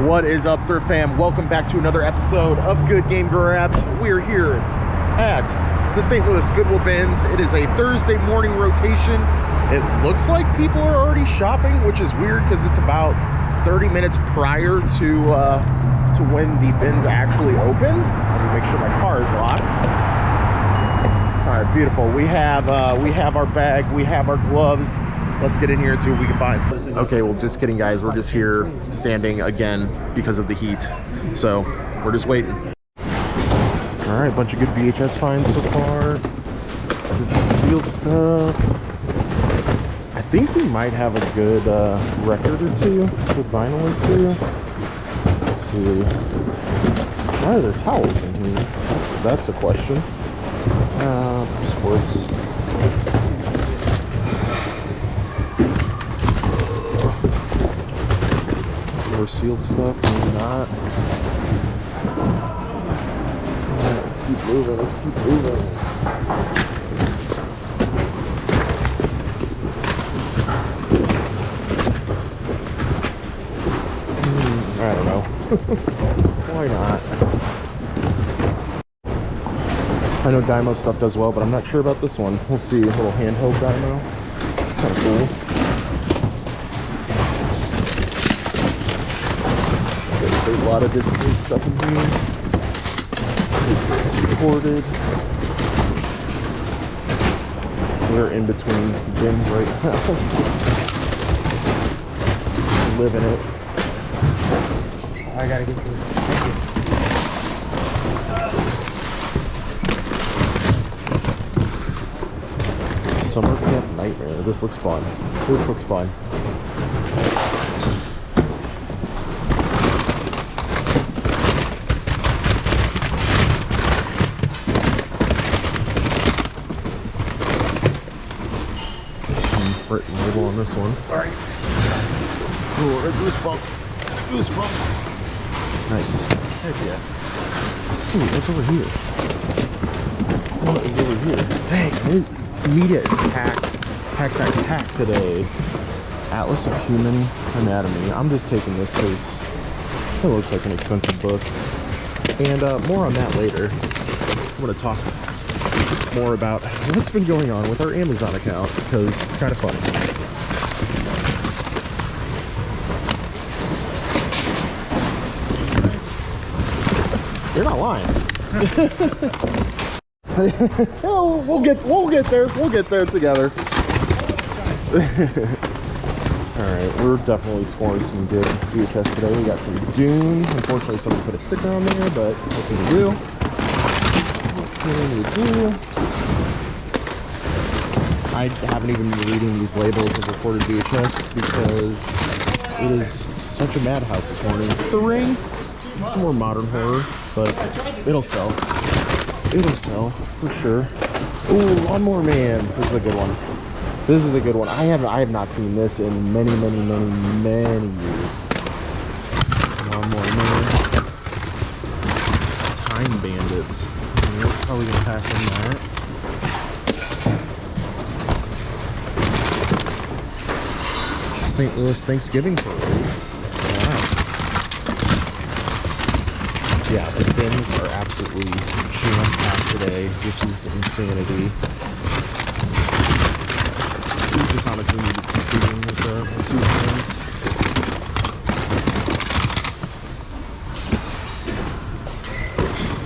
What is up, Thrift Fam? Welcome back to another episode of Good Game Grabs. We're here at the St. Louis Goodwill bins. It is a Thursday morning rotation. It looks like people are already shopping, which is weird because it's about 30 minutes prior to when the bins actually open. Let me make sure my car is locked. All right, beautiful. We have our bag, we have our gloves. Let's get in here and see what we can find. Okay, well, just kidding, guys. We're just here standing again because of the heat. So we're just waiting. All right, bunch of good VHS finds so far. Some sealed stuff. I think we might have a good record or two, good vinyl or two. Let's see. Why are there towels in here? That's a question. Sports. More sealed stuff, maybe not. Alright, let's keep moving, let's keep moving. I don't know. Why not? I know Dymo stuff does well, but I'm not sure about this one. We'll see. A little handheld Dymo. It's kind of cool. There's a lot of display stuff in here. It's supported. We're in between bins right now. Living it. I gotta get through. Thank you. Summer Camp Nightmare. This looks fun. This looks fun. Written label on this one. Alright. Ooh, a goosebump. Goosebump. Nice. Heck yeah. Ooh, what's over here? What is over here? Dang, media is packed today. Atlas of Human Anatomy. I'm just taking this because it looks like an expensive book. And more on that later. I'm going to talk more about what's been going on with our Amazon account because it's kind of funny. You're not lying. Oh, we'll get there. We'll get there together. All right, we're definitely scoring some good VHS today. We got some Dune. Unfortunately, somebody put a sticker on there, but hopefully we do. I haven't even been reading these labels of recorded VHS because it is such a madhouse this morning. The Ring, some more modern horror, but it'll sell. It'll sell for sure. Ooh, Lawnmower Man. This is a good one. This is a good one. I have not seen this in many years. Lawnmower Man. Time Bandits. We're probably gonna pass on that. St. Louis Thanksgiving Parade. Wow. Yeah, the bins are absolutely jam-packed today. This is insanity. We just honestly need to keep doing with the two bins.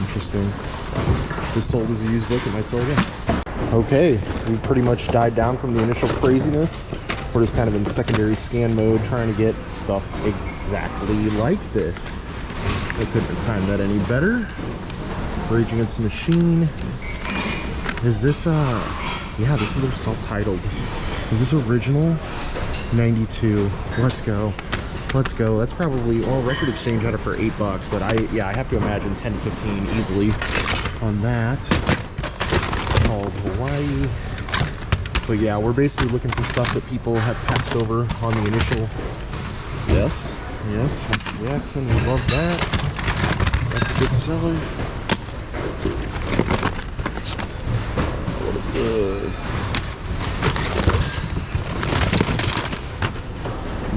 Interesting. This sold as a used book, it might sell again. Okay, we pretty much died down from the initial craziness. We're just kind of in secondary scan mode, trying to get stuff exactly like this. I couldn't have timed that any better. Rage Against the Machine. Is this, yeah, this is their self-titled. Is this original? 92. Let's go. Let's go. That's probably, well, Record Exchange had it for $8, but I have to imagine 10 to 15 easily on that. Called Hawaii. But yeah, we're basically looking for stuff that people have passed over on the initial. Yes, Jackson, we love that. That's a good seller. What is this?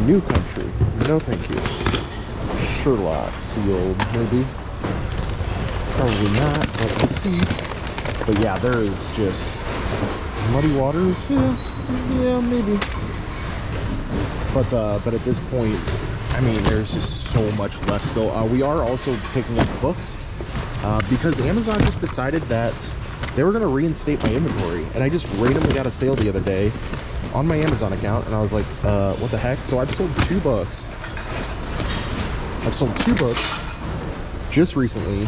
New Country. No, thank you. Sherlock sealed, maybe. Probably not, but we'll see. But yeah, there is just Muddy Waters. Yeah, maybe. But at this point, I mean, there's just so much left still. We are also picking up books because Amazon just decided that they were going to reinstate my inventory, and I just randomly got a sale the other day on my Amazon account, and I was like, what the heck? So I've sold 2 books. I've sold 2 books just recently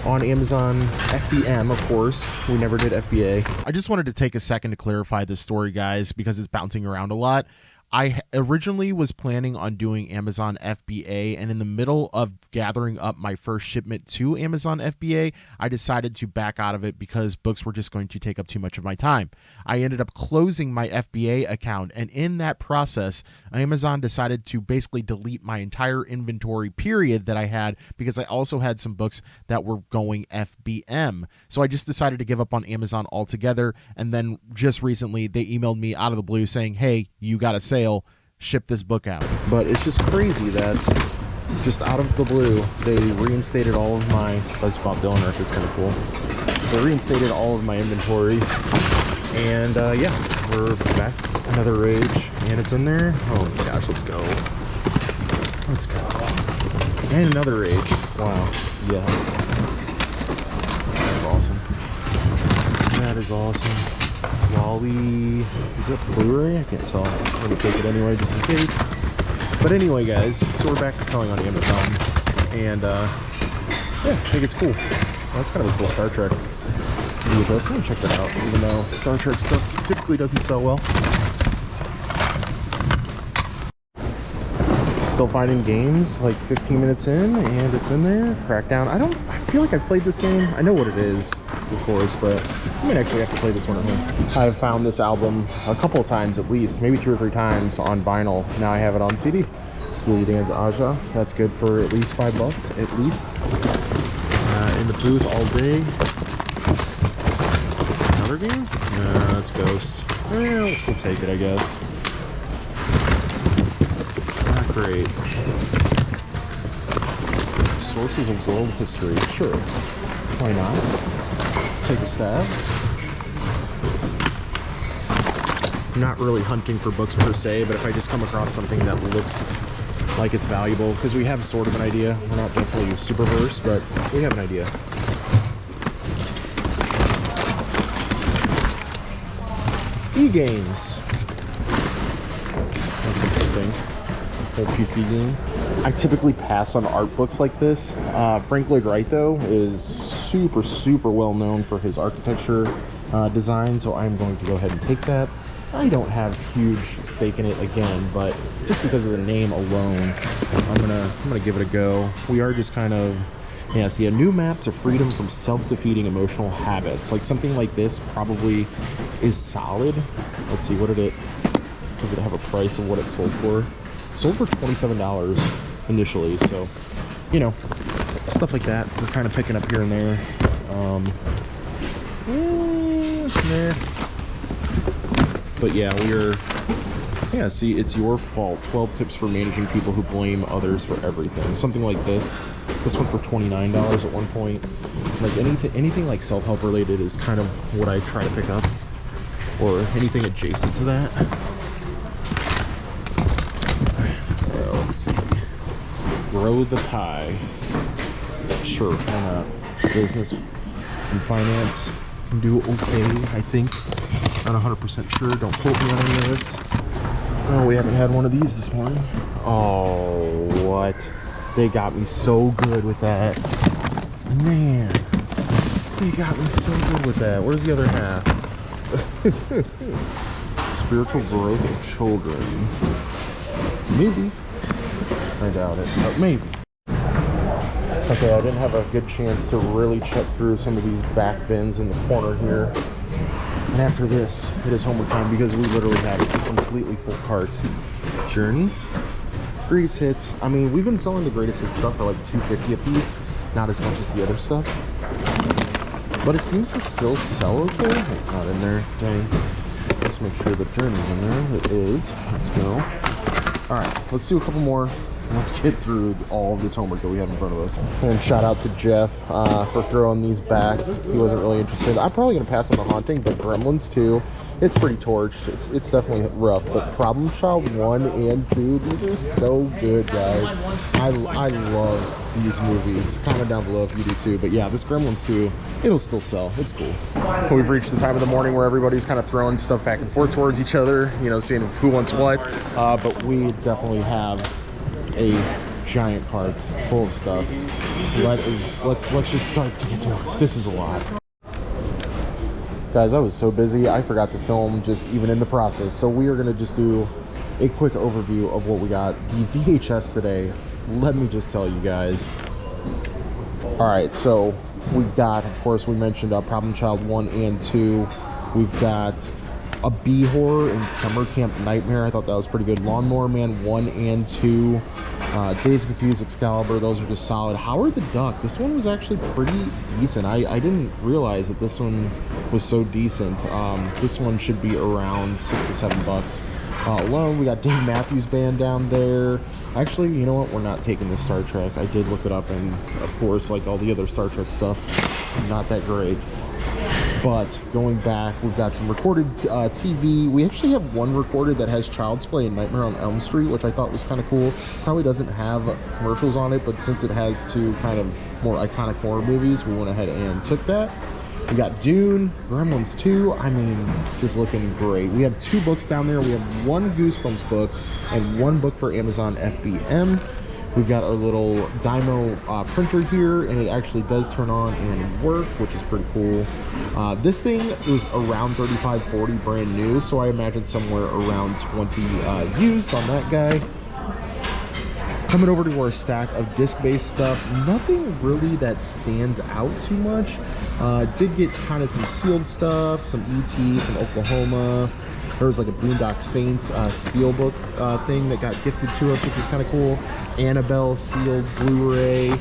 on Amazon FBM, of course. We never did FBA. I just wanted to take a second to clarify this story, guys, because it's bouncing around a lot. I originally was planning on doing Amazon FBA, and in the middle of gathering up my first shipment to Amazon FBA, I decided to back out of it because books were just going to take up too much of my time. I ended up closing my FBA account, and in that process, Amazon decided to basically delete my entire inventory period that I had, because I also had some books that were going FBM. So I just decided to give up on Amazon altogether, and then just recently they emailed me out of the blue saying, hey, you got a sale, ship this book out. But it's just crazy that just out of the blue they reinstated all of my, that's Bob Dylan record, it's kind of cool. They reinstated all of my inventory, and yeah, we're back. Another Rage, and it's in there. Oh my gosh, let's go. Let's go. And another Rage. Wow. Yes. That's awesome. That is awesome. Wally, is it Blu-ray? I can't tell. I'm gonna take it anyway, just in case. But anyway, guys, so we're back to selling on Amazon, and yeah, I think it's cool. Well, that's kind of a cool Star Trek. I'm gonna check that out, even though Star Trek stuff typically doesn't sell well. Still finding games like 15 minutes in, and it's in there. Crackdown. I feel like I've played this game. I know what it is, of course, but I might actually have to play this one at home. I've found this album a couple of times at least, maybe 2 or 3 times on vinyl. Now I have it on CD. Steely Dan's Aja. That's good for at least $5, at least. In the booth all day. Another game? No, that's Ghost. I'll still take it, I guess. Not great. Sources of world history. Sure. Why not? Take a stab. I'm not really hunting for books per se, but if I just come across something that looks like it's valuable, because we have sort of an idea. We're not definitely super versed, but we have an idea. E-games. That's interesting. Whole PC game. I typically pass on art books like this. Frank Lloyd Wright, though, is super well known for his architecture design, so I'm going to go ahead and take that. I don't have huge stake in it again, but just because of the name alone, I'm gonna give it a go. We are just kind of, yeah, see, a new map to freedom from self-defeating emotional habits. Like something like this probably is solid. Let's see, does it have a price of what it sold for? It sold for $27 initially, so you know, stuff like that we're kind of picking up here and there. But yeah, see, it's your fault. 12 tips for managing people who blame others for everything. Something like this one for $29 at one point. Like anything like self-help related is kind of what I try to pick up, or anything adjacent to that. Let's see. Grow the pie. Sure, why not? Business and finance can do okay, I think. Not 100% sure. Don't quote me on any of this. Oh, we haven't had one of these this morning. Oh, what? They got me so good with that. Man, they got me so good with that. Where's the other half? Spiritual growth of children. Maybe. I doubt it, but maybe. Okay, I didn't have a good chance to really check through some of these back bins in the corner here. And after this, it is homework time because we literally have a completely full cart. Journey. Greatest hits. I mean, we've been selling the greatest hits stuff for like $2.50 a piece. Not as much as the other stuff. But it seems to still sell okay. It's not in there. Dang. Let's make sure the Journey's in there. It is. Let's go. Alright, let's do a couple more let's get through all of this homework that we have in front of us. And shout out to Jeff for throwing these back. He wasn't really interested. I'm probably gonna pass on the Haunting, but Gremlins 2, it's pretty torched. It's definitely rough. But Problem Child 1 and 2, these are so good, guys. I love these movies. Comment down below if you do too. But yeah, this Gremlins 2, it'll still sell. It's cool. We've reached the time of the morning where everybody's kind of throwing stuff back and forth towards each other, you know, seeing who wants what. But we definitely have a giant cart full of stuff. Let's just start to get to work. This is a lot. Guys, I was so busy, I forgot to film just even in the process. So we are gonna just do a quick overview of what we got. The VHS today, let me just tell you guys. All right, so we've got, of course, we mentioned Problem Child 1 and 2. We've got a B horror in Summer Camp Nightmare. I thought that was pretty good. Lawnmower Man 1 and 2. Days of Confused, Excalibur, those are just solid. Howard the Duck, this one was actually pretty decent. I didn't realize that this one was so decent. This one should be around $6 to $7. Alone, we got Dave Matthews Band down there. Actually, you know what? We're not taking this Star Trek. I did look it up, and of course, like all the other Star Trek stuff, not that great. But going back, we've got some recorded TV. We actually have one recorded that has Child's Play and Nightmare on Elm Street, which I thought was kind of cool. Probably doesn't have commercials on it, but since it has two kind of more iconic horror movies, we went ahead and took that. We got Dune, Gremlins 2, I mean, just looking great. We have 2 books down there. We have 1 Goosebumps book and 1 book for Amazon FBM. We've got our little Dymo printer here, and it actually does turn on and work, which is pretty cool. This thing is around $35-$40 brand new, so I imagine somewhere around 20 used on that guy. Coming over to our stack of disc-based stuff, nothing really that stands out too much. Did get kind of some sealed stuff, some ET, some Oklahoma. There was like a Boondock Saints steelbook thing that got gifted to us, which is kind of cool. Annabelle sealed Blu-ray.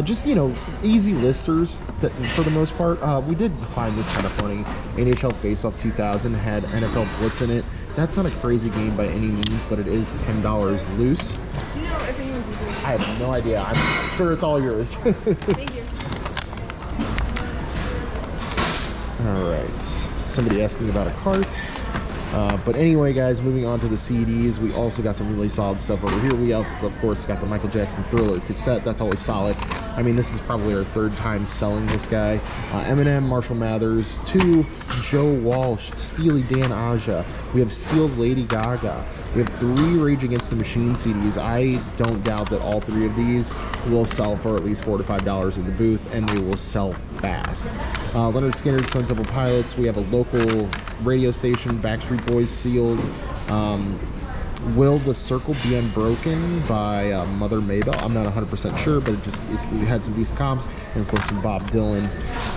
Just, you know, easy listers that, for the most part. We did find this kind of funny. NHL Face-Off 2000 had NFL Blitz in it. That's not a crazy game by any means, but it is $10 loose. Do you know if anyone's using it? I have no idea. I'm sure it's all yours. Thank you. All right. Somebody asking about a cart. But anyway, guys, moving on to the CDs, we also got some really solid stuff over here. We have, of course, got the Michael Jackson Thriller cassette. That's always solid. I mean, this is probably our 3rd time selling this guy. Eminem, Marshall Mathers, 2, Joe Walsh, Steely Dan Aja. We have sealed Lady Gaga. We have 3 Rage Against the Machine CDs. I don't doubt that all 3 of these will sell for at least $4 to $5 in the booth, and they will sell fast. Leonard Skinner's Stone Temple Pilots. We have a local radio station, Backstreet Boys sealed. Will the Circle Be Unbroken by Mother Maybell. I'm not 100% sure, but it had some decent comps. And of course some Bob Dylan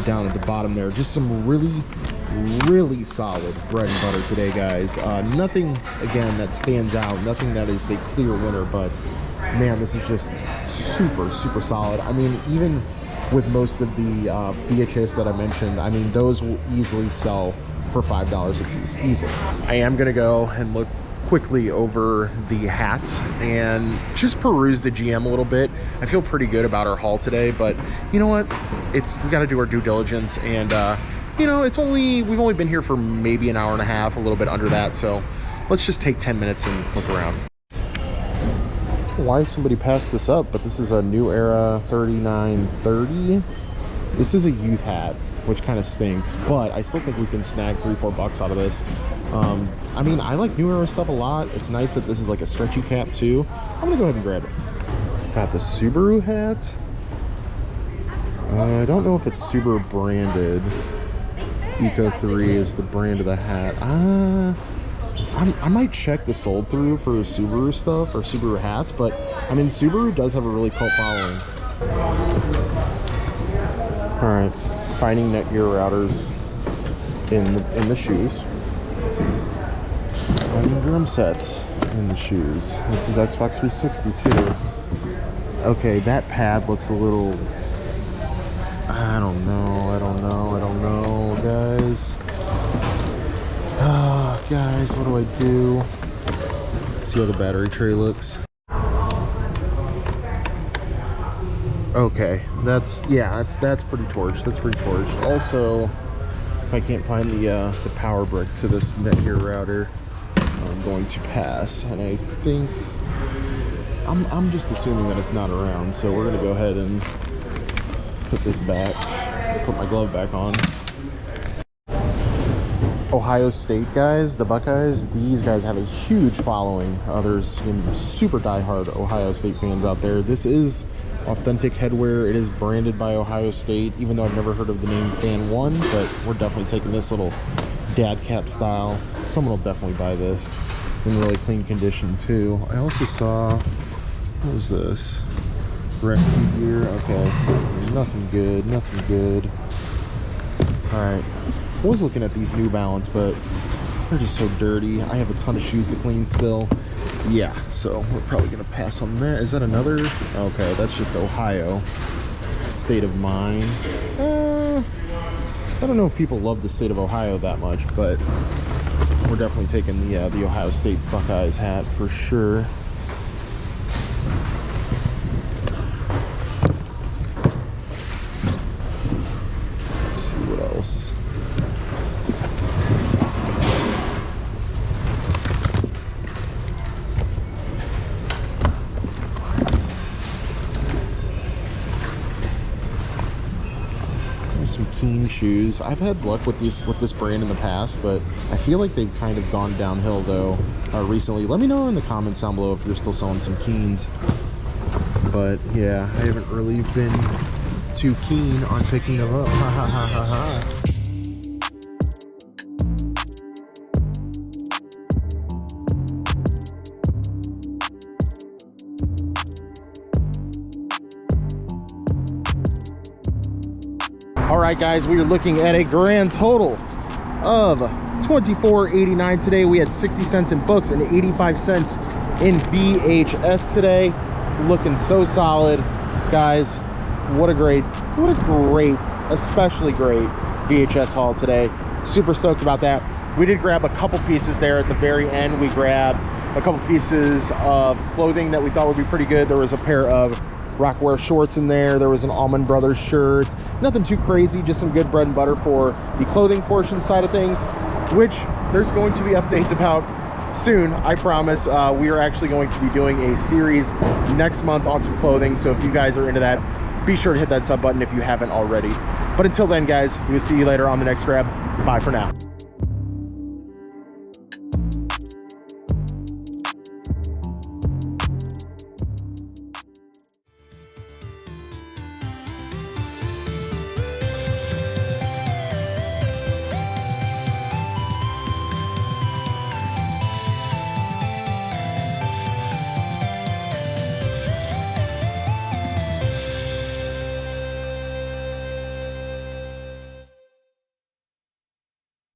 down at the bottom there. Just some really solid bread and butter today, guys. Nothing, again, that stands out. Nothing that is the clear winner, but man, this is just super solid. I mean, even with most of the VHS that I mentioned, I mean, those will easily sell for $5 a piece, easily. I am gonna go and look quickly over the hats and just peruse the GM a little bit. I feel pretty good about our haul today, but you know what? We gotta do our due diligence, and you know, we've only been here for maybe an hour and a half, a little bit under that, so let's just take 10 minutes and look around. Why somebody passed this up, but this is a New Era 3930. This is a youth hat, which kind of stinks, but I still think we can snag $3-4 out of this. I mean, I like New Era stuff a lot. It's nice that this is like a stretchy cap too. I'm gonna go ahead and grab it. Got the Subaru hat. I don't know if it's Subaru branded. Eco 3 is the brand of the hat. I might check the sold through for Subaru stuff or Subaru hats, but I mean, Subaru does have a really cult following. All right, finding Netgear routers in the shoes. Finding drum sets in the shoes. This is Xbox 360 too. Okay, that pad looks a little, I don't know, guys. Guys, what do I do? Let's see how the battery tray looks. Okay, that's pretty torched. That's pretty torched. Also, if I can't find the power brick to this Nabyar router, I'm going to pass. And I think I'm just assuming that it's not around, so we're gonna go ahead and put this back. Put my glove back on. Ohio State guys, the Buckeyes, these guys have a huge following. There's some super diehard Ohio State fans out there. This is authentic headwear. It is branded by Ohio State, even though I've never heard of the name Fan One, but we're definitely taking this little dad cap style. Someone will definitely buy this in really clean condition too. I also saw, what was this? Rescue gear. Okay, nothing good, nothing good. All right. I was looking at these New Balance, but they're just so dirty. I have a ton of shoes to clean still. Yeah, so we're probably gonna pass on that. Is that another? Okay, that's just Ohio. State of Mind. I don't know if people love the state of Ohio that much, but we're definitely taking the Ohio State Buckeyes hat for sure. Let's see what else. Some Keen shoes. I've had luck with this brand in the past, but I feel like they've kind of gone downhill though recently. Let me know in the comments down below if you're still selling some Keens. But yeah, I haven't really been too keen on picking them up. Ha ha ha ha ha. All right, guys, we are looking at a grand total of $24.89 today. We had 60 cents in books and 85 cents in VHS today. Looking so solid, guys. What a great, especially great VHS haul today. Super stoked about that. We did grab a couple pieces there at the very end. We grabbed a couple pieces of clothing that we thought would be pretty good. There was a pair of Rockwear shorts in there. There was an Allman Brothers shirt. Nothing too crazy, just some good bread and butter for the clothing portion side of things, which there's going to be updates about soon, I promise. We are actually going to be doing a series next month on some clothing, so if you guys are into that, be sure to hit that sub button if you haven't already. But until then, guys, we'll see you later on the next grab. Bye for now.